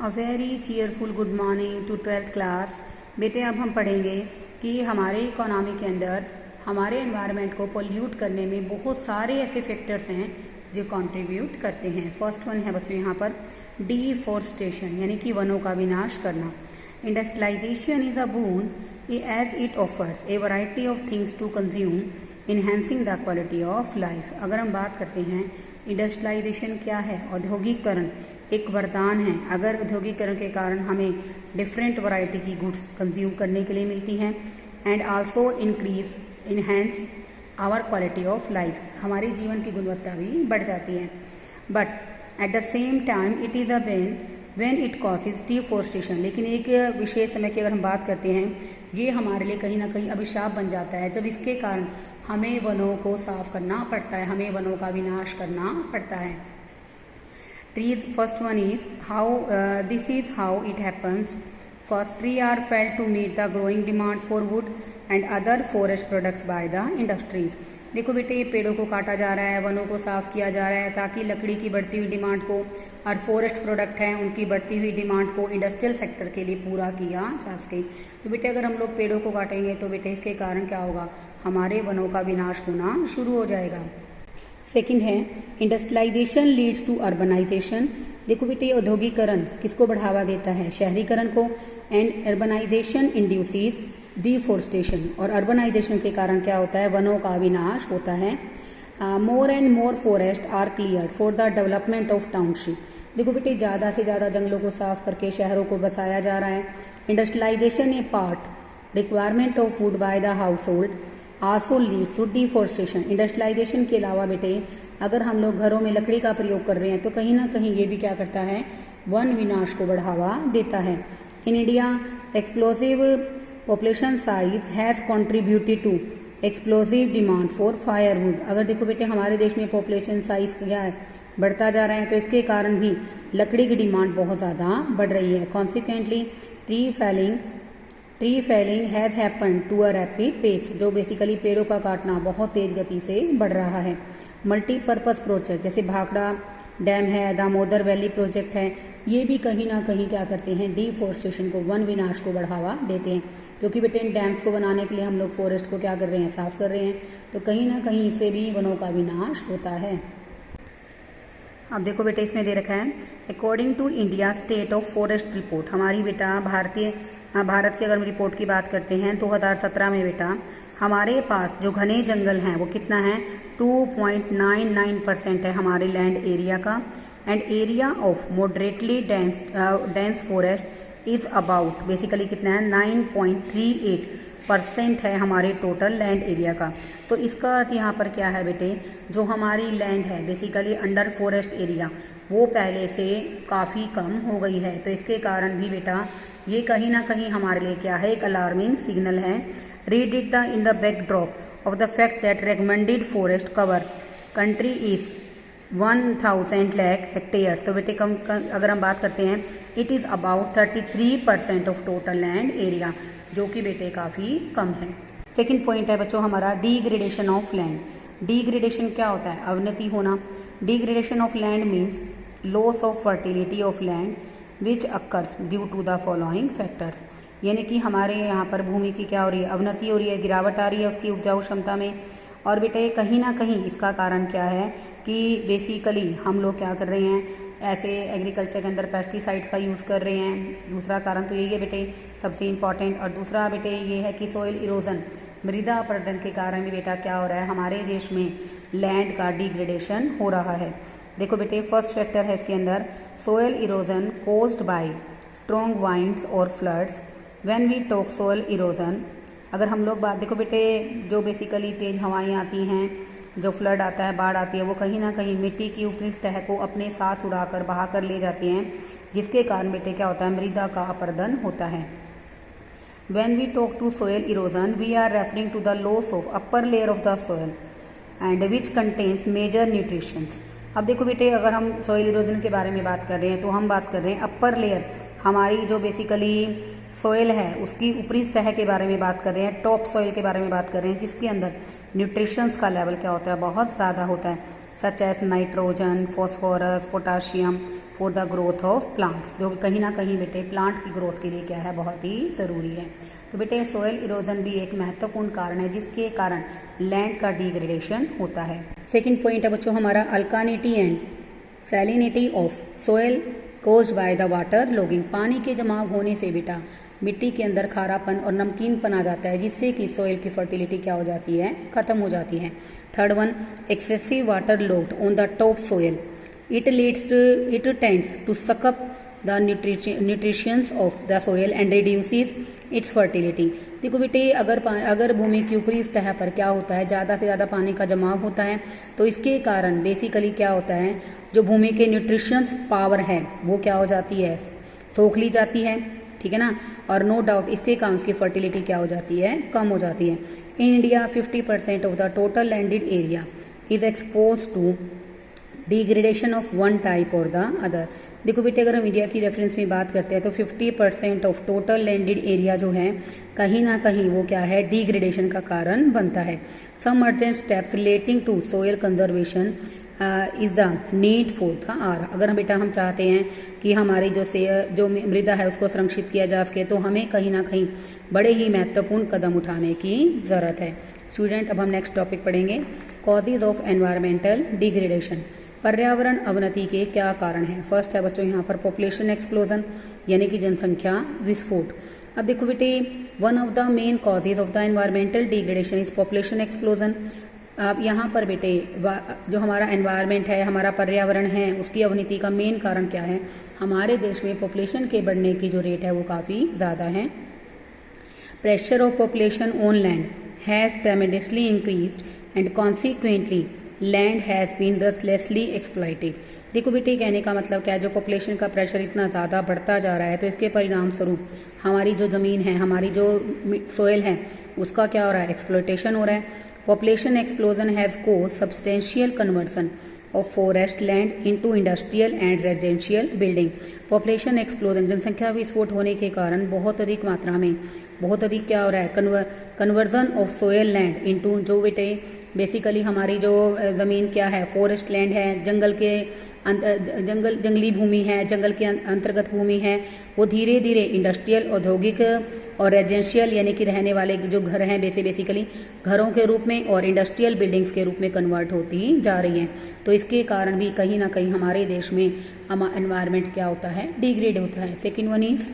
A very cheerful good morning to 12th class. बेटे अब हम पढ़ेंगे कि हमारे इकोनॉमी के अंदर हमारे एनवायरनमेंट को पोल्यूट करने में बहुत सारे ऐसे फैक्टर्स हैं जो कंट्रीब्यूट करते हैं। फर्स्ट वन है बच्चों यहाँ पर डिफॉरेस्टेशन, यानी कि वनों का विनाश करना। Industrialisation is a boon as it offers a variety of things to consume enhancing the quality of life. अगर हम बात करते हैं इंडस्ट्रियलाइजेशन क्या है, औद्योगिकरण एक वरदान है। अगर औद्योगिकरण के कारण हमें डिफरेंट वैरायटी की गुड्स कंज्यूम करने के लिए मिलती हैं and also enhance our quality of life, हमारे जीवन की गुणवत्ता भी बढ़ जाती है। But at the same time it is a bane when it causes deforestation. लेकिन एक विशेष समय की अगर हम बात करते हैं, ये हमारे लिए कहीं ना कहीं अभिशाप बन जाता है जब इसके कारण हमें वनों को साफ करना पड़ता है, हमें वनों का विनाश करना पड़ता है। Trees, first one is how this is how it happens. First, tree are felled to meet the growing demand for wood and other forest products by the industries. देखो बेटे, ये पेड़ों को काटा जा रहा है, वनों को साफ किया जा रहा है ताकि लकड़ी की बढ़ती हुई डिमांड को और फॉरेस्ट प्रोडक्ट हैं उनकी बढ़ती हुई डिमांड को इंडस्ट्रियल सेक्टर के लिए पूरा किया जा सके। तो बेटे अगर हम लोग पेड़ों को काटेंगे तो बेटे इसके कारण क्या होगा, हमारे वनों का विनाश होना शुरू हो जाएगा। सेकंड है इंडस्ट्रियलाइजेशन लीड्स टू अर्बनाइजेशन। देखो बेटे, ये औद्योगिकरण किसको बढ़ावा देता है, शहरीकरण को। एंड अर्बनाइजेशन इंड्यूसेस डिफॉरेस्टेशन, और अर्बनाइजेशन के कारण क्या होता है, वनों का विनाश होता है। More and more forest are cleared for the development of township. देखो बेटे, ज़्यादा से ज़्यादा जंगलों को साफ करके शहरों को बसाया जा रहा है। Industrialisation apart requirement of food by the household also leads to deforestation. Industrialisation के अलावा बेटे अगर हम लोग घरों में लकड़ी का प्रयोग कर रहे हैं तो कहीं ना कहीं ये भी क्या करता है, वन विनाश को बढ़ावा देता है। In India explosive population size has contributed to explosive demand for firewood. अगर देखो बेटे हमारे देश में पॉपुलेशन साइज क्या है, बढ़ता जा रहा है, तो इसके कारण भी लकड़ी की डिमांड बहुत ज़्यादा बढ़ रही है। Consequently tree felling has happen to a rapid pace, जो बेसिकली पेड़ों का काटना बहुत तेज गति से बढ़ रहा है। मल्टीपर्पज़ प्रोजेक्ट जैसे भाखड़ा डैम है, दामोदर वैली प्रोजेक्ट है, ये भी कहीं ना कहीं क्या करते हैं, डिफॉरेस्टेशन को, वन विनाश को बढ़ावा देते हैं। क्योंकि बेटे इन डैम्स को बनाने के लिए हम लोग फॉरेस्ट को क्या कर रहे हैं, साफ कर रहे हैं, तो कहीं ना कहीं इससे भी वनों का विनाश होता है। अब देखो बेटे इसमें दे रखा है according to India state of forest report. हमारी बेटा भारत की अगर हम रिपोर्ट की बात करते हैं 2017 में बेटा हमारे पास जो घने जंगल हैं वो कितना है, 2.99% है हमारे लैंड एरिया का। And area of moderately dense forest is about basically कितना है, 9.38% है हमारे टोटल लैंड एरिया का। तो इसका अर्थ यहाँ पर क्या है बेटे, जो हमारी लैंड है बेसिकली अंडर फॉरेस्ट एरिया वो पहले से काफ़ी कम हो गई है। तो इसके कारण भी बेटा ये कहीं ना कहीं हमारे लिए क्या है, एक अलार्मिंग सिग्नल है। Read it the in the backdrop of the fact that recommended forest cover country is 1000 lakh hectares. तो बेटे कम अगर हम बात करते हैं, it is about 33% of total land area, जो कि बेटे काफ़ी कम है। सेकेंड पॉइंट है बच्चों हमारा डिग्रेडेशन ऑफ लैंड। डिग्रेडेशन क्या होता है, अवनति होना। Degradation of land means loss of fertility of land which occurs due to the following factors. यानी कि हमारे यहाँ पर भूमि की क्या हो रही है, अवनति हो रही है, गिरावट आ रही है उसकी उपजाऊ क्षमता में। और बेटे कहीं ना कहीं इसका कारण क्या है कि बेसिकली हम लोग क्या कर रहे हैं, ऐसे एग्रीकल्चर के अंदर पेस्टिसाइड्स का यूज़ कर रहे हैं। दूसरा कारण तो यही है बेटे सबसे इम्पॉर्टेंट। और दूसरा बेटे ये है कि सोइल इरोजन, मृदा अपरदन के कारण भी बेटा क्या हो रहा है, हमारे देश में लैंड का डिग्रेडेशन हो रहा है। देखो बेटे फर्स्ट फैक्टर है इसके अंदर soil erosion caused by strong winds और floods. When we talk soil erosion, अगर हम लोग बात, देखो बेटे जो बेसिकली तेज हवाएं आती हैं, जो फ्लड आता है, बाढ़ आती है, वो कहीं ना कहीं मिट्टी की ऊपरी सतह को अपने साथ उड़ाकर बहा कर ले जाती हैं, जिसके कारण बेटे क्या होता है, मृदा का अपरदन होता है। When we talk to soil erosion we are referring to the loss of upper layer of the soil and which contains major nutritions. अब देखो बेटे अगर हम सॉइल इरोजन के बारे में बात कर रहे हैं तो हम बात कर रहे हैं अपर लेयर, हमारी जो बेसिकली सॉइल है उसकी ऊपरी सतह के बारे में बात कर रहे हैं, टॉप सॉइल के बारे में बात कर रहे हैं, जिसके अंदर न्यूट्रिशंस का लेवल क्या होता है, बहुत ज़्यादा होता है, such as nitrogen, phosphorus, potassium, for the growth of plants, जो कहीं ना कहीं बेटे प्लांट की ग्रोथ के लिए क्या है, बहुत ही ज़रूरी है। तो बेटे सोयल इरोजन भी एक महत्वपूर्ण कारण है जिसके कारण लैंड का डिग्रेडेशन होता है। सेकेंड पॉइंट है बच्चों हमारा alkalinity and salinity of soil caused by the water logging. पानी के जमाव होने से बेटा मिट्टी के अंदर खारापन और नमकीनपन आ जाता है जिससे कि सोयल की फर्टिलिटी क्या हो जाती है, खत्म हो जाती है। Third one, excessive water logged on the top soil, it tends to suck up the nutrients of the soil and reduces its fertility। देखो बेटे अगर भूमि की ऊपरी सतह पर क्या होता है, ज़्यादा से ज़्यादा पानी का जमाव होता है तो इसके कारण बेसिकली क्या होता है, जो भूमि के न्यूट्रिशंस पावर है वो क्या हो जाती है, सोख ली जाती है, ठीक है ना। और नो डाउट इसके कारण उसकी फर्टिलिटी क्या हो जाती है, कम हो जाती है। In India 50% of the total landed area is expose to degradation of one type और द अदर। देखो बेटे अगर हम इंडिया की रेफरेंस में बात करते हैं तो 50% ऑफ टोटल लैंडेड एरिया जो है कहीं ना कहीं वो क्या है, डिग्रेडेशन का कारण बनता है। Some urgent steps relating to soil conservation is the need for the hour. अगर हम बेटा हम चाहते हैं कि हमारी जो मृदा है उसको संरक्षित किया जा सके तो हमें कहीं ना कहीं बड़े ही महत्वपूर्ण कदम उठाने की जरूरत है। स्टूडेंट अब हम नेक्स्ट टॉपिक पढ़ेंगे, कॉजेज ऑफ एनवायरमेंटल डिग्रेडेशन। पर्यावरण अवनति के क्या कारण हैं। फर्स्ट है बच्चों यहाँ पर पॉपुलेशन एक्सप्लोजन यानी कि जनसंख्या विस्फोट। अब देखो बेटे one of the main causes of the environmental degradation is population explosion. अब यहाँ पर बेटे जो हमारा एनवायरमेंट है, हमारा पर्यावरण है, उसकी अवनति का मेन कारण क्या है, हमारे देश में पॉपुलेशन के बढ़ने की जो रेट है वो काफ़ी ज़्यादा है। Pressure of population on land has tremendously increased and consequently land has been ruthlessly exploited. देखो बेटे कहने का मतलब क्या है, जो पॉपुलेशन का प्रेशर इतना ज़्यादा बढ़ता जा रहा है तो इसके परिणाम स्वरूप हमारी जो ज़मीन है, हमारी जो सोयल है उसका क्या हो रहा है, एक्सप्लॉइटेशन हो रहा है। Population explosion has caused substantial conversion of forest land into industrial and residential building. Population explosion जनसंख्या विस्फोट होने के कारण बहुत अधिक मात्रा में, बहुत अधिक क्या हो रहा है, conversion of soil land into, जो बेटे बेसिकली हमारी जो ज़मीन क्या है, फॉरेस्ट लैंड है, जंगली भूमि है, जंगल के अंतर्गत भूमि है, वो धीरे धीरे इंडस्ट्रियल, औद्योगिक और रेजिडेंशियल यानी कि रहने वाले जो घर हैं बेसिकली घरों के रूप में और इंडस्ट्रियल बिल्डिंग्स के रूप में कन्वर्ट होती जा रही हैं। तो इसके कारण भी कहीं ना कहीं हमारे देश में एनवायरनमेंट क्या होता है, डिग्रेड होता है। Second one is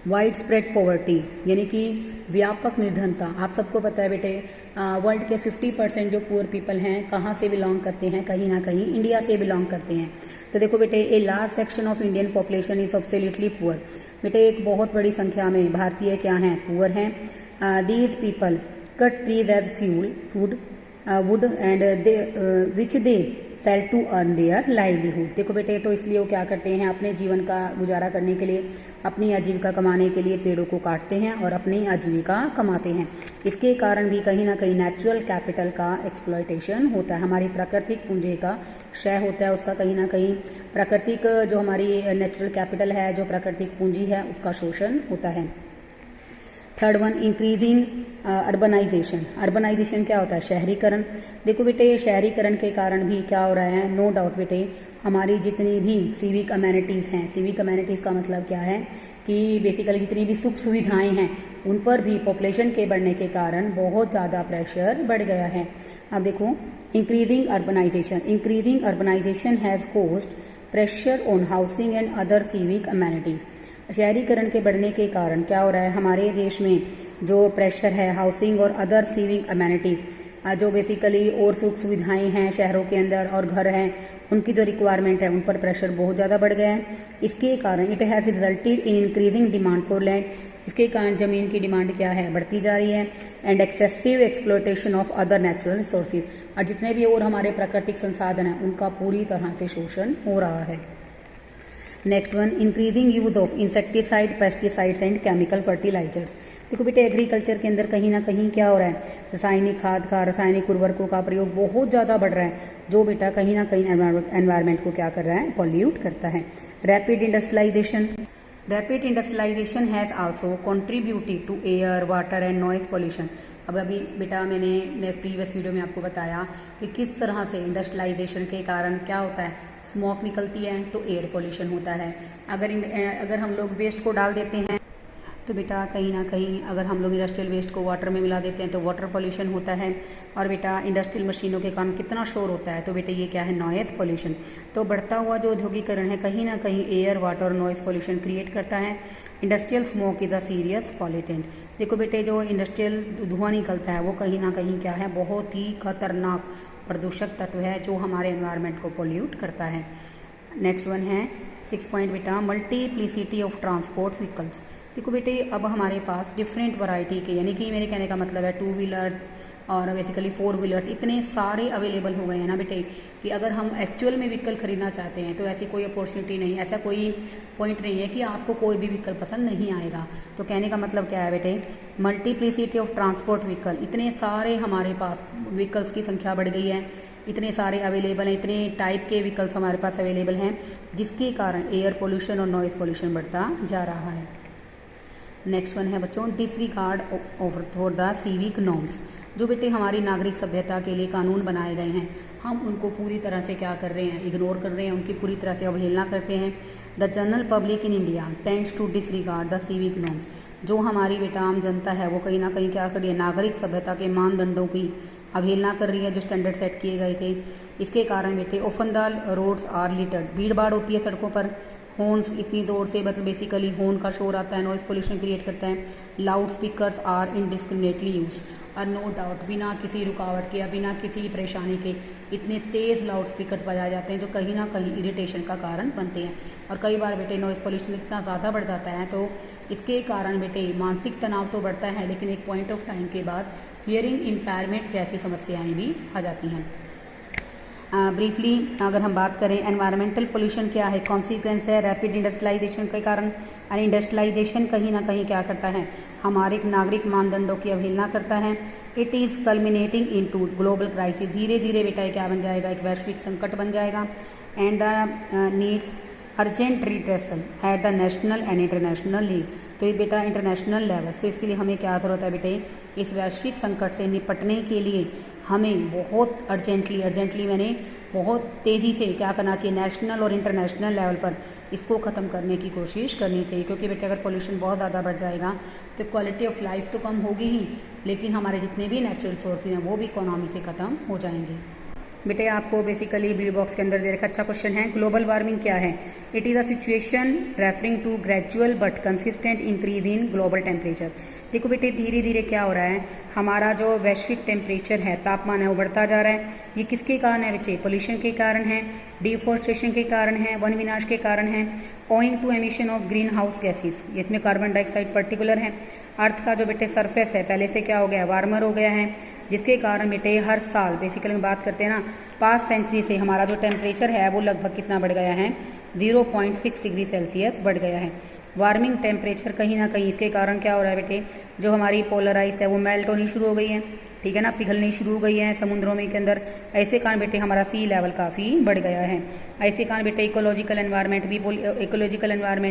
wide spread poverty यानी कि व्यापक निर्धनता। आप सबको पता है बेटे वर्ल्ड के 50% जो पुअर पीपल हैं कहाँ से बिलोंग करते हैं, कहीं ना कहीं इंडिया से बिलोंग करते हैं। तो देखो बेटे a large section of Indian population is absolutely poor. बेटे एक बहुत बड़ी संख्या में भारतीय क्या हैं, पुअर हैं। These people cut trees as fuel food wood and which they sell to earn their livelihood. देखो बेटे तो इसलिए वो क्या करते हैं, अपने जीवन का गुजारा करने के लिए, अपनी आजीविका कमाने के लिए पेड़ों को काटते हैं और अपनी आजीविका कमाते हैं। इसके कारण भी कहीं ना कहीं नेचुरल कैपिटल का एक्सप्लॉयटेशन होता है, हमारी प्राकृतिक पूंजी का क्षय होता है, उसका कहीं ना कहीं प्राकृतिक जो हमारी नेचुरल कैपिटल है, जो प्राकृतिक पूंजी है, उसका शोषण होता है। Third one increasing urbanisation. Urbanisation क्या होता है, शहरीकरण। देखो बेटे शहरीकरण के कारण भी क्या हो रहा है, नो डाउट बेटे हमारी जितनी भी सिविक अमेनिटीज़ हैं, सिविक अमेनिटीज़ का मतलब क्या है कि बेसिकली जितनी भी सुख सुविधाएं हैं उन पर भी पॉपुलेशन के बढ़ने के कारण बहुत ज़्यादा प्रेशर बढ़ गया है। अब देखो increasing urbanisation has caused pressure on housing and other civic amenities. शहरीकरण के बढ़ने के कारण क्या हो रहा है, हमारे देश में जो प्रेशर है हाउसिंग और अदर सिविक अमेनिटीज़, जो बेसिकली और सुख सुविधाएं हैं शहरों के अंदर और घर हैं, उनकी जो रिक्वायरमेंट है उन पर प्रेशर बहुत ज़्यादा बढ़ गया है। इसके कारण it has resulted in increasing demand for land. इसके कारण ज़मीन की डिमांड क्या है, बढ़ती जा रही है। And excessive exploitation of other natural resources, और जितने भी और हमारे प्राकृतिक संसाधन हैं उनका पूरी तरह से शोषण हो रहा है। Next one increasing use of insecticide, pesticides and chemical fertilisers. देखो बेटे एग्रीकल्चर के अंदर कहीं ना कहीं क्या हो रहा है, रासायनिक खाद का, रासायनिक उर्वरकों का प्रयोग बहुत ज़्यादा बढ़ रहा है, जो बेटा कहीं ना कहीं एनवायरनमेंट को क्या कर रहा है, पॉल्यूट करता है। Rapid industrialisation has also contributed to air, water and noise pollution. अब अभी बेटा मैंने प्रीवियस वीडियो में आपको बताया कि किस तरह से इंडस्ट्रियलाइजेशन के कारण क्या होता है, स्मोक निकलती है तो एयर पोल्यूशन होता है। अगर हम लोग वेस्ट को डाल देते हैं तो बेटा कहीं ना कहीं अगर हम लोग इंडस्ट्रियल वेस्ट को वाटर में मिला देते हैं तो वाटर पोल्यूशन होता है। और बेटा इंडस्ट्रियल मशीनों के कारण कितना शोर होता है, तो बेटा ये क्या है, नॉइज़ पोल्यूशन। तो बढ़ता हुआ जो औद्योगिकरण है कहीं ना कहीं एयर वाटर और नॉइज़ पोल्यूशन क्रिएट करता है। Industrial smoke is a serious pollutant. देखो बेटे जो इंडस्ट्रियल धुआं निकलता है वो कहीं ना कहीं क्या है, बहुत ही खतरनाक प्रदूषक तत्व है जो हमारे एनवायरनमेंट को पोल्यूट करता है। नेक्स्ट वन है 6 पॉइंट बेटा, मल्टीप्लिसिटी ऑफ ट्रांसपोर्ट व्हीकल्स। देखो बेटे अब हमारे पास डिफरेंट वैरायटी के, यानी कि मेरे कहने का मतलब है 2 व्हीलर और बेसिकली 4 व्हीलर्स इतने सारे अवेलेबल हो गए हैं ना बेटे कि अगर हम एक्चुअल में व्हीकल खरीदना चाहते हैं तो ऐसी कोई अपॉर्चुनिटी नहीं, ऐसा कोई पॉइंट नहीं है कि आपको कोई भी व्हीकल पसंद नहीं आएगा। तो कहने का मतलब क्या है बेटे, मल्टीप्लिसिटी ऑफ ट्रांसपोर्ट व्हीकल, इतने सारे हमारे पास व्हीकल्स की संख्या बढ़ गई है, इतने सारे अवेलेबल हैं, इतने टाइप के व्हीकल्स हमारे पास अवेलेबल हैं जिसके कारण एयर पोल्यूशन और नॉइज़ पोल्यूशन बढ़ता जा रहा है। नेक्स्ट वन है बच्चों, disregard for the civic norms. जो बेटे हमारी नागरिक सभ्यता के लिए कानून बनाए गए हैं हम उनको पूरी तरह से क्या कर रहे हैं, इग्नोर कर रहे हैं, उनकी पूरी तरह से अवहेलना करते हैं। The general public in India tends to disregard the civic norms. जो हमारी बेटा आम जनता है वो कहीं ना कहीं क्या कर रही है, नागरिक सभ्यता के मानदंडों की अवहेलना कर रही है जो स्टैंडर्ड सेट किए गए थे। इसके कारण बेटे often the roads are littered, भीड़ भाड़ होती है सड़कों पर, हॉर्न्स इतनी ज़ोर से, मतलब बेसिकली हॉर्न का शोर आता है, नॉइज़ पोल्यूशन क्रिएट करता है। Loud speakers are indiscriminately use, और नो डाउट बिना किसी रुकावट के या बिना किसी परेशानी के इतने तेज़ लाउड स्पीकर्स बजाए जाते हैं जो कहीं ना कहीं इरिटेशन का कारण बनते हैं। और कई बार बेटे नॉइज़ पोल्यूशन इतना ज़्यादा बढ़ जाता है तो इसके कारण बेटे मानसिक तनाव तो बढ़ता है, लेकिन एक पॉइंट ऑफ टाइम के बाद हियरिंग इम्पेयरमेंट जैसी समस्याएँ भी आ जाती हैं। ब्रीफली अगर हम बात करें एनवायरमेंटल पोल्यूशन क्या है, कॉन्सिक्वेंस है रैपिड इंडस्ट्रियलाइजेशन के कारण। और इंडस्ट्रियलाइजेशन कहीं ना कहीं क्या करता है, हमारे नागरिक मानदंडों की अवहेलना करता है। It is culminating into global crisis, धीरे धीरे बेटा क्या बन जाएगा, एक वैश्विक संकट बन जाएगा। And the needs urgent redressal at the national and international league. तो ये बेटा इंटरनेशनल लेवल, तो इसके लिए हमें क्या ज़रूरत है बेटे, इस वैश्विक संकट से निपटने के लिए हमें बहुत अर्जेंटली मैंने बहुत तेज़ी से क्या करना चाहिए, नेशनल और इंटरनेशनल लेवल पर इसको ख़त्म करने की कोशिश करनी चाहिए। क्योंकि बेटे अगर पोल्यूशन बहुत ज़्यादा बढ़ जाएगा तो क्वालिटी ऑफ लाइफ तो कम होगी ही, लेकिन हमारे जितने भी नेचुरल रिसोर्सेज हैं वो भी इकोनॉमी से ख़त्म हो जाएंगे। बेटे आपको बेसिकली ब्लू बॉक्स के अंदर दे रखा अच्छा क्वेश्चन है, ग्लोबल वार्मिंग क्या है। It is a situation referring to gradual but consistent increase in global temperature. देखो बेटे धीरे धीरे क्या हो रहा है, हमारा जो वैश्विक टेम्परेचर है, तापमान है, वो बढ़ता जा रहा है। ये किसके कारण है बच्चे, पोल्यूशन के कारण है, डिफॉरेस्टेशन के कारण है, वन विनाश के कारण है, owing to emission of green house gases, इसमें कार्बन डाइऑक्साइड पर्टिकुलर है। अर्थ का जो बेटे सरफेस है पहले से क्या हो गया, वार्मर हो गया है, जिसके कारण बेटे हर साल बेसिकली बात करते हैं ना 5 सेंचुरी से हमारा जो टेम्परेचर है वो लगभग कितना बढ़ गया है, 0.6 डिग्री सेल्सियस बढ़ गया है। वार्मिंग टेम्परेचर कहीं ना कहीं इसके कारण क्या हो रहा है बेटे, जो हमारी पोलर आइस है वो मेल्ट होनी शुरू हो गई है, ठीक है ना, पिघलनी शुरू हो गई है समुद्रों में के अंदर। ऐसे कारण बेटे हमारा सी लेवल काफ़ी बढ़ गया है। ऐसे कारण बेटे इकोलॉजिकल एनवायरनमेंट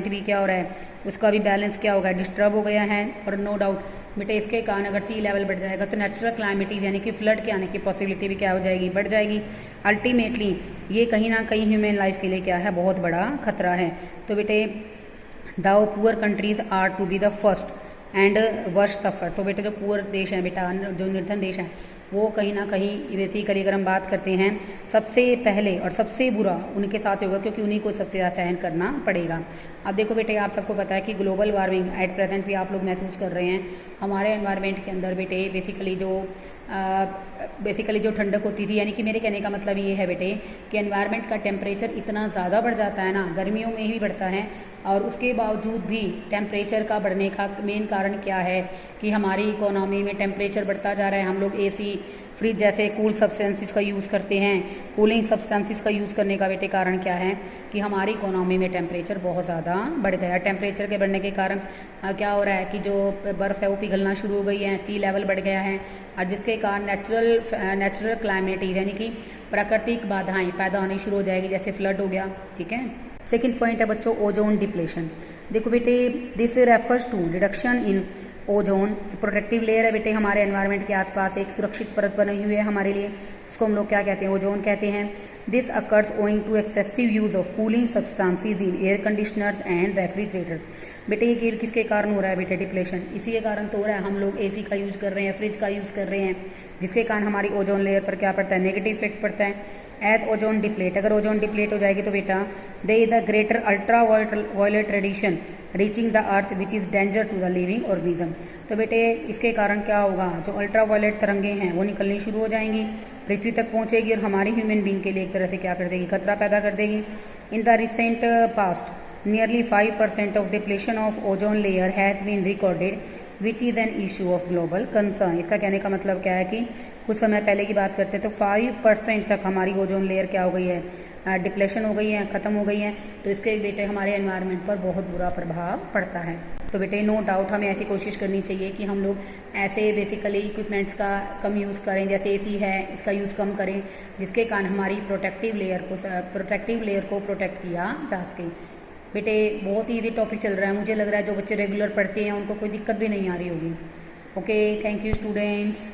भी क्या हो रहा है, उसका भी बैलेंस क्या हो गया, डिस्टर्ब हो गया है। और नो डाउट बेटे इसके कारण अगर सी लेवल बढ़ जाएगा तो नेचुरल क्लाइमेटीज यानी कि फ्लड के आने की पॉसिबिलिटी भी क्या हो जाएगी, बढ़ जाएगी। अल्टीमेटली ये कहीं ना कहीं ह्यूमन लाइफ के लिए क्या है, बहुत बड़ा खतरा है। तो बेटे the poor countries are to be the first and worst suffer. तो बेटे जो पुअर देश हैं बेटा, जो निर्धन देश हैं, वो कहीं ना कहीं बेसिकली अगर हम बात करते हैं सबसे पहले और सबसे बुरा उनके साथ होगा, क्योंकि उन्हीं को सबसे ज़्यादा सहन करना पड़ेगा। अब देखो बेटे आप सबको पता है कि ग्लोबल वार्मिंग एट प्रेजेंट भी आप लोग महसूस कर रहे हैं हमारे एनवायरनमेंट के अंदर बेटे। बेसिकली जो ठंडक होती थी, यानी कि मेरे कहने का मतलब ये है बेटे कि एनवायरनमेंट का टेम्परेचर इतना ज़्यादा बढ़ जाता है ना, गर्मियों में ही बढ़ता है, और उसके बावजूद भी टेम्परेचर का बढ़ने का मेन कारण क्या है कि हमारी इकोनॉमी में टेम्परेचर बढ़ता जा रहा है। हम लोग एसी, फ्रिज जैसे कूल सब्सटेंसेस का यूज़ करते हैं। कूलिंग सब्सटेंसेस का यूज़ करने का बेटे कारण क्या है कि हमारी इकोनॉमी में टेम्परेचर बहुत ज़्यादा बढ़ गया। टेम्परेचर के बढ़ने के कारण क्या हो रहा है कि जो बर्फ़ है वो पिघलना शुरू हो गई है, सी लेवल बढ़ गया है, और जिसके कारण नेचुरल क्लाइमेट यानी कि प्राकृतिक बाधाएं पैदा होनी शुरू हो जाएगी, जैसे फ्लड हो गया, ठीक है। सेकेंड पॉइंट है बच्चों ओजोन डिप्लेशन। देखो बेटे this refers to reduction in ozone protective layer है बेटे हमारे एनवायरनमेंट के आसपास, एक सुरक्षित परत बनी हुई है हमारे लिए, इसको हम लोग क्या कहते हैं, ओजोन कहते हैं। This occurs owing to excessive use of cooling substances in air conditioners and refrigerators. बेटे ये किसके कारण हो रहा है बेटे, डिप्लेशन, इसी के कारण तो हो रहा है। हम लोग एसी का यूज़ कर रहे हैं, फ्रिज का यूज़ कर रहे हैं, जिसके कारण हमारी ओजोन लेयर पर क्या पड़ता है, नेगेटिव इफेक्ट पड़ता है। एज ओजोन डिप्लेट, अगर ओजोन डिप्लेट हो जाएगी तो बेटा there is a greater ultraviolet radiation reaching the earth which is danger to the living organism. तो बेटे इसके कारण क्या होगा, जो अल्ट्रा वायलेट तरंगे हैं वो निकलनी शुरू हो जाएंगी, पृथ्वी तक पहुंचेगी और हमारी ह्यूमन बींग के लिए एक तरह से क्या कर देगी, खतरा पैदा कर देगी। In the recent past nearly 5% of depletion of ozone layer has been recorded which is an issue of global concern। इसका कहने का मतलब क्या है कि कुछ समय पहले की बात करते हैं तो 5% तक हमारी ओजोन लेयर क्या हो गई है, डिप्लेशन हो गई है, ख़त्म हो गई है। तो इसके बेटे हमारे एनवायरनमेंट पर बहुत बुरा प्रभाव पड़ता है। तो बेटे नो डाउट हमें ऐसी कोशिश करनी चाहिए कि हम लोग ऐसे बेसिकली इक्विपमेंट्स का कम यूज़ करें, जैसे एसी है इसका यूज़ कम करें, जिसके कारण हमारी प्रोटेक्टिव लेयर को प्रोटेक्ट किया जा सके। बेटे बहुत ही ईजी टॉपिक चल रहा है, मुझे लग रहा है जो बच्चे रेगुलर पढ़ते हैं उनको कोई दिक्कत भी नहीं आ रही होगी। Okay, thank you students.